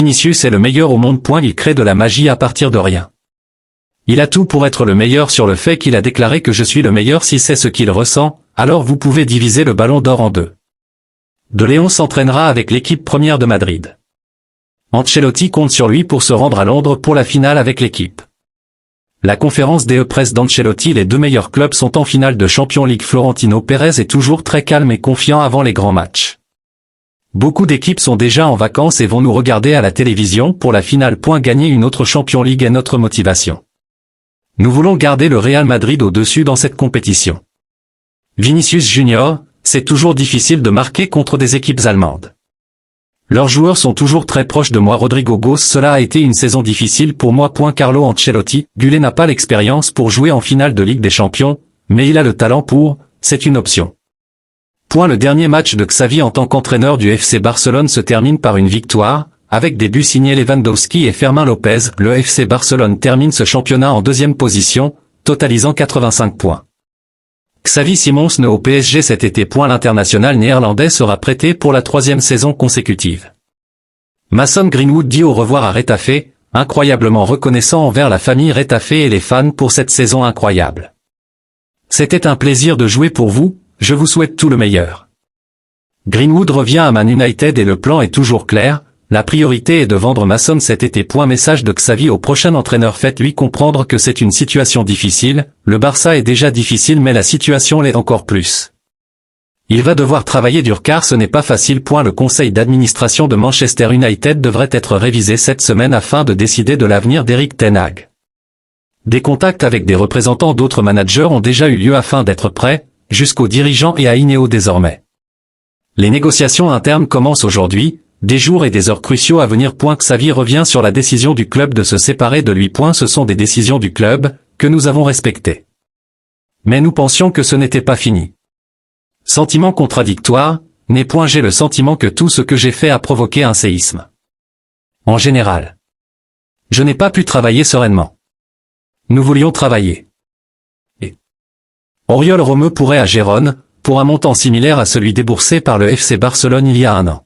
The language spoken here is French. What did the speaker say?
Vinicius est le meilleur au monde. Il crée de la magie à partir de rien. Il a tout pour être le meilleur. Sur le fait qu'il a déclaré que je suis le meilleur, si c'est ce qu'il ressent, alors vous pouvez diviser le ballon d'or en deux. De Léon s'entraînera avec l'équipe première de Madrid. Ancelotti compte sur lui pour se rendre à Londres pour la finale avec l'équipe. La conférence des presse d'Ancelotti. Les deux meilleurs clubs sont en finale de Champions League. Florentino Pérez est toujours très calme et confiant avant les grands matchs. Beaucoup d'équipes sont déjà en vacances et vont nous regarder à la télévision pour la finale. Gagner une autre Champions League est notre motivation. Nous voulons garder le Real Madrid au-dessus dans cette compétition. Vinicius Junior, c'est toujours difficile de marquer contre des équipes allemandes. Leurs joueurs sont toujours très proches de moi. Rodrigo Gos, cela a été une saison difficile pour moi. Carlo Ancelotti, Gullet n'a pas l'expérience pour jouer en finale de Ligue des Champions, mais il a le talent pour, c'est une option. Le dernier match de Xavi en tant qu'entraîneur du FC Barcelone se termine par une victoire, avec des buts signés Lewandowski et Fermin Lopez. Le FC Barcelone termine ce championnat en deuxième position, totalisant 85 points. Xavi Simons ne au PSG cet été. L'international néerlandais sera prêté pour la 3e saison consécutive. Mason Greenwood dit au revoir à Retafe, incroyablement reconnaissant envers la famille Retafe et les fans pour cette saison incroyable. C'était un plaisir de jouer pour vous, je vous souhaite tout le meilleur. Greenwood revient à Man United et le plan est toujours clair, la priorité est de vendre Mason cet été. Message de Xavi au prochain entraîneur. Faites-lui comprendre que c'est une situation difficile, le Barça est déjà difficile mais la situation l'est encore plus. Il va devoir travailler dur car ce n'est pas facile. Le conseil d'administration de Manchester United devrait être révisé cette semaine afin de décider de l'avenir d'Erik ten Hag. Des contacts avec des représentants d'autres managers ont déjà eu lieu afin d'être prêts, jusqu'aux dirigeants et à Ineos désormais. Les négociations internes commencent aujourd'hui, des jours et des heures cruciaux à venir. Xavi revient sur la décision du club de se séparer de lui. Ce sont des décisions du club, que nous avons respectées. Mais nous pensions que ce n'était pas fini. Sentiment contradictoire, mais j'ai le sentiment que tout ce que j'ai fait a provoqué un séisme. En général. Je n'ai pas pu travailler sereinement. Nous voulions travailler. Oriol Romeu pourrait à Gérone, pour un montant similaire à celui déboursé par le FC Barcelone il y a un an.